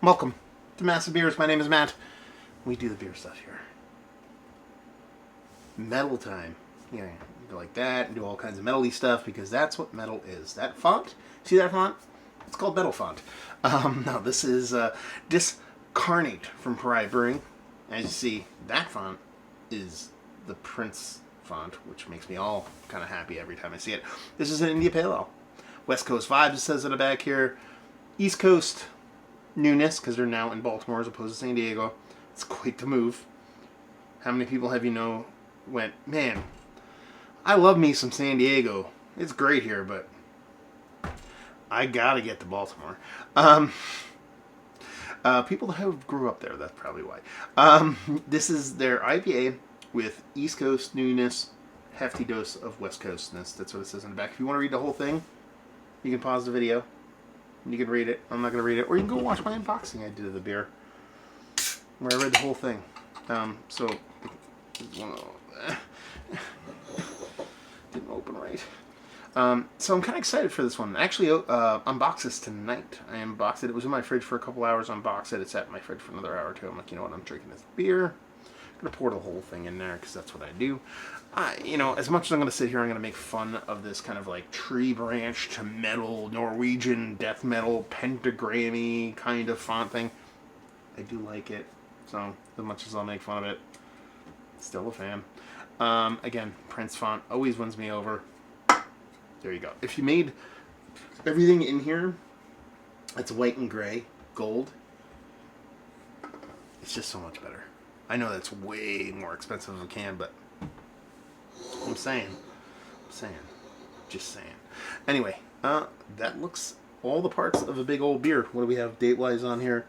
Welcome to Massive Beers. My name is Matt. We do the beer stuff here. Metal time. You know, go like that and do all kinds of metal-y stuff because that's what metal is. That font, see that font? It's called metal font. Now this is Discarnate from Pariah Brewing. As you see, that font is the Prince font, which makes me all kind of happy every time I see it. This is an India Pale Ale. West Coast vibes, it says in the back here. East Coast newness, because they're now in Baltimore as opposed to San Diego. It's quite the move. How many people have went, man, I love me some San Diego. It's great here, but I gotta get to Baltimore. People that grew up there, that's probably why. This is their IPA with East Coast newness, hefty dose of West Coastness. That's what it says in the back. If you want to read the whole thing, you can pause the video. You can read it. I'm not going to read it. Or you can go watch my unboxing I did of the beer, where I read the whole thing. So, didn't open right. So I'm kind of excited for this one. I actually unboxed this tonight. I unboxed it. It was in my fridge for a couple hours. Unboxed it. It's at my fridge for another hour or two. I'm like, you know what? I'm drinking this beer. I'm going to pour the whole thing in there because that's what I do. As much as I'm going to sit here, I'm going to make fun of this kind of like tree branch to metal, Norwegian death metal, pentagrammy kind of font thing. I do like it. So, as much as I'll make fun of it, still a fan. Again, Prince font always wins me over. There you go. If you made everything in here, it's white and gray, gold, it's just so much better. I know that's way more expensive of a can, but I'm saying. Just saying. Anyway, that looks all the parts of a big old beer. What do we have date-wise on here?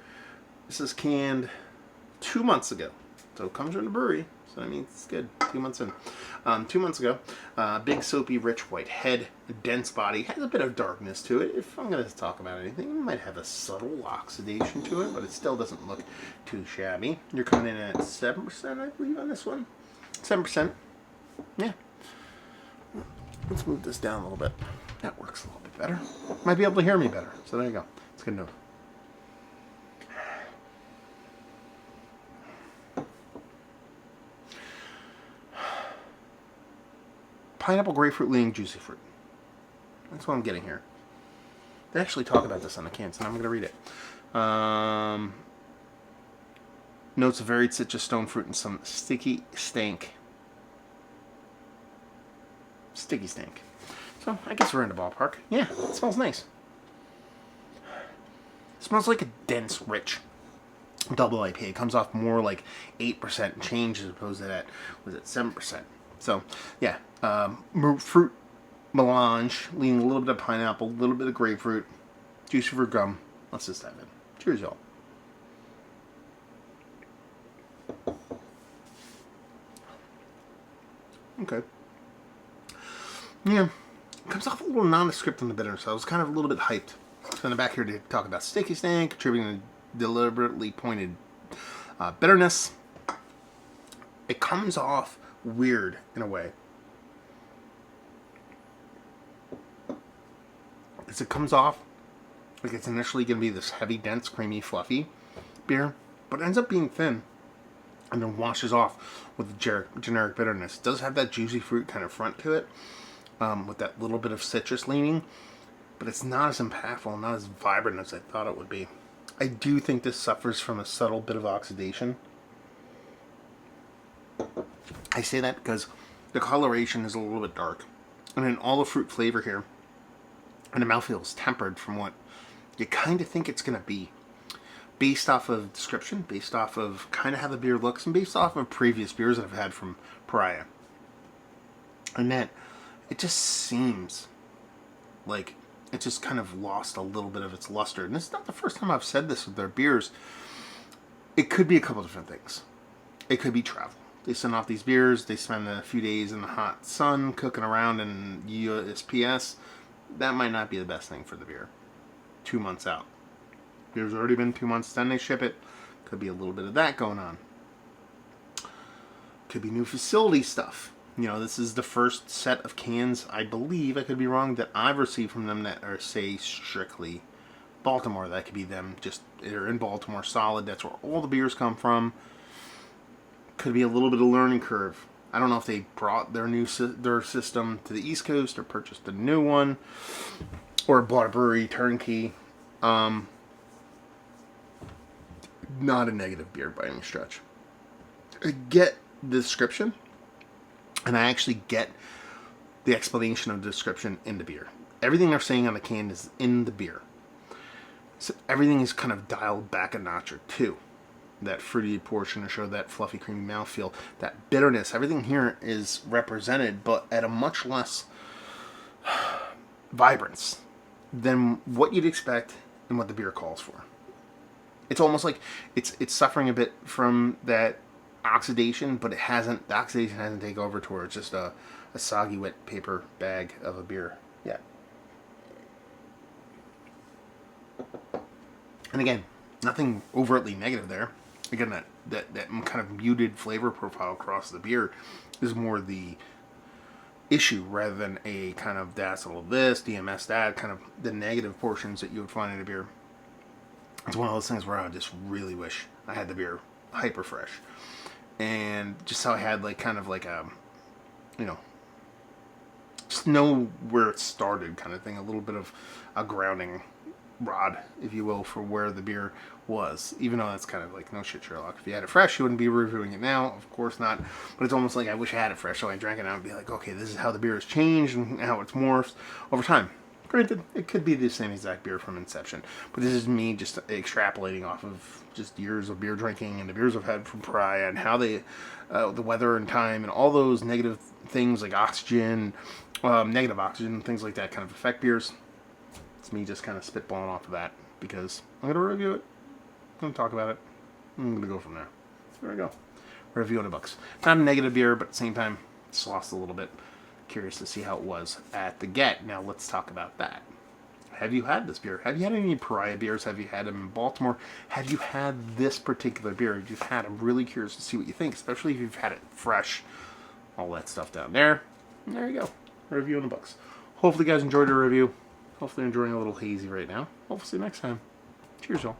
This is canned 2 months ago. So it comes from the brewery. So I mean, it's good. 2 months in. 2 months ago, big soapy, rich white head, dense body, has a bit of darkness to it. If I'm going to talk about anything, it might have a subtle oxidation to it, but it still doesn't look too shabby. You're coming in at 7%, I believe, on this one. 7%. Yeah. Let's move this down a little bit. That works a little bit better. Might be able to hear me better. So there you go. It's good enough. Pineapple, grapefruit, leaning, juicy fruit. That's what I'm getting here. They actually talk about this on the can, so I'm going to read it. Notes of varied citrus, stone fruit, and some sticky stank. Sticky stank. So, I guess we're in the ballpark. Yeah, it smells nice. It smells like a dense, rich double IPA. It comes off more like 8% and change as opposed to that, was it 7%? So, yeah, fruit melange, leaning a little bit of pineapple, a little bit of grapefruit, juicy fruit gum. Let's just dive in. Cheers, y'all. Okay. Yeah, it comes off a little nondescript in the bitterness, so I was kind of a little bit hyped. So in the back here to talk about sticky stank, contributing to deliberately pointed bitterness. It comes off weird in a way. As it comes off like it's initially going to be this heavy, dense, creamy, fluffy beer, but it ends up being thin and then washes off with generic bitterness. It does have that juicy fruit kind of front to it, with that little bit of citrus leaning, but it's not as impactful, not as vibrant as I thought it would be. I do think this suffers from a subtle bit of oxidation. I say that because the coloration is a little bit dark, and then all the fruit flavor here, and the mouthfeel is tempered from what you kind of think it's going to be, based off of description, based off of kind of how the beer looks, and based off of previous beers that I've had from Pariah. And that it just seems like it just kind of lost a little bit of its luster. And it's not the first time I've said this with their beers. It could be a couple different things. It could be travel. They send off these beers, they spend a few days in the hot sun cooking around in USPS. That might not be the best thing for the beer. 2 months out. Beer's already been 2 months, then they ship it. Could be a little bit of that going on. Could be new facility stuff. You know, this is the first set of cans, I believe, I could be wrong, that I've received from them that are, say, strictly Baltimore. That could be them just, they're in Baltimore solid. That's where all the beers come from. Could be a little bit of learning curve. I don't know if they brought their system to the East Coast or purchased a new one or bought a brewery turnkey. Not a negative beer by any stretch. I get the description, and I actually get the explanation of the description in the beer. Everything they're saying on the can is in the beer. So everything is kind of dialed back a notch or two. That fruity portion to show that fluffy, creamy mouthfeel, that bitterness, everything here is represented, but at a much less vibrance than what you'd expect and what the beer calls for. It's almost like it's suffering a bit from that oxidation, but the oxidation hasn't taken over to where it's just a soggy, wet paper bag of a beer. Yeah. And again, nothing overtly negative there. Again, that kind of muted flavor profile across the beer is more the issue rather than a kind of that's a little this, DMS that, kind of the negative portions that you would find in a beer. It's one of those things where I just really wish I had the beer hyper fresh. And just how I had like kind of like a, just know where it started kind of thing. A little bit of a grounding rod, if you will, for where the beer was. Even though that's kind of like, no shit, Sherlock. If you had it fresh, you wouldn't be reviewing it now. Of course not. But it's almost like I wish I had it fresh, so I drank it out and be like, okay, this is how the beer has changed and how it's morphed over time. Granted, it could be the same exact beer from inception. But this is me just extrapolating off of just years of beer drinking and the beers I've had from Pariah and how they, the weather and time and all those negative things like oxygen, negative oxygen, things like that kind of affect beers. It's me just kind of spitballing off of that because I'm going to review it. I'm going to talk about it. I'm going to go from there. There we go. Review on the books. Not a negative beer, but at the same time, it's lost a little bit. Curious to see how it was at the get. Now let's talk about that. Have you had this beer? Have you had any Pariah beers? Have you had them in Baltimore? Have you had this particular beer? If you've had, I'm really curious to see what you think, especially if you've had it fresh. All that stuff down there. And there you go. Review on the books. Hopefully you guys enjoyed the review. Hopefully enjoying a little hazy right now. Hopefully see you next time. Cheers, y'all.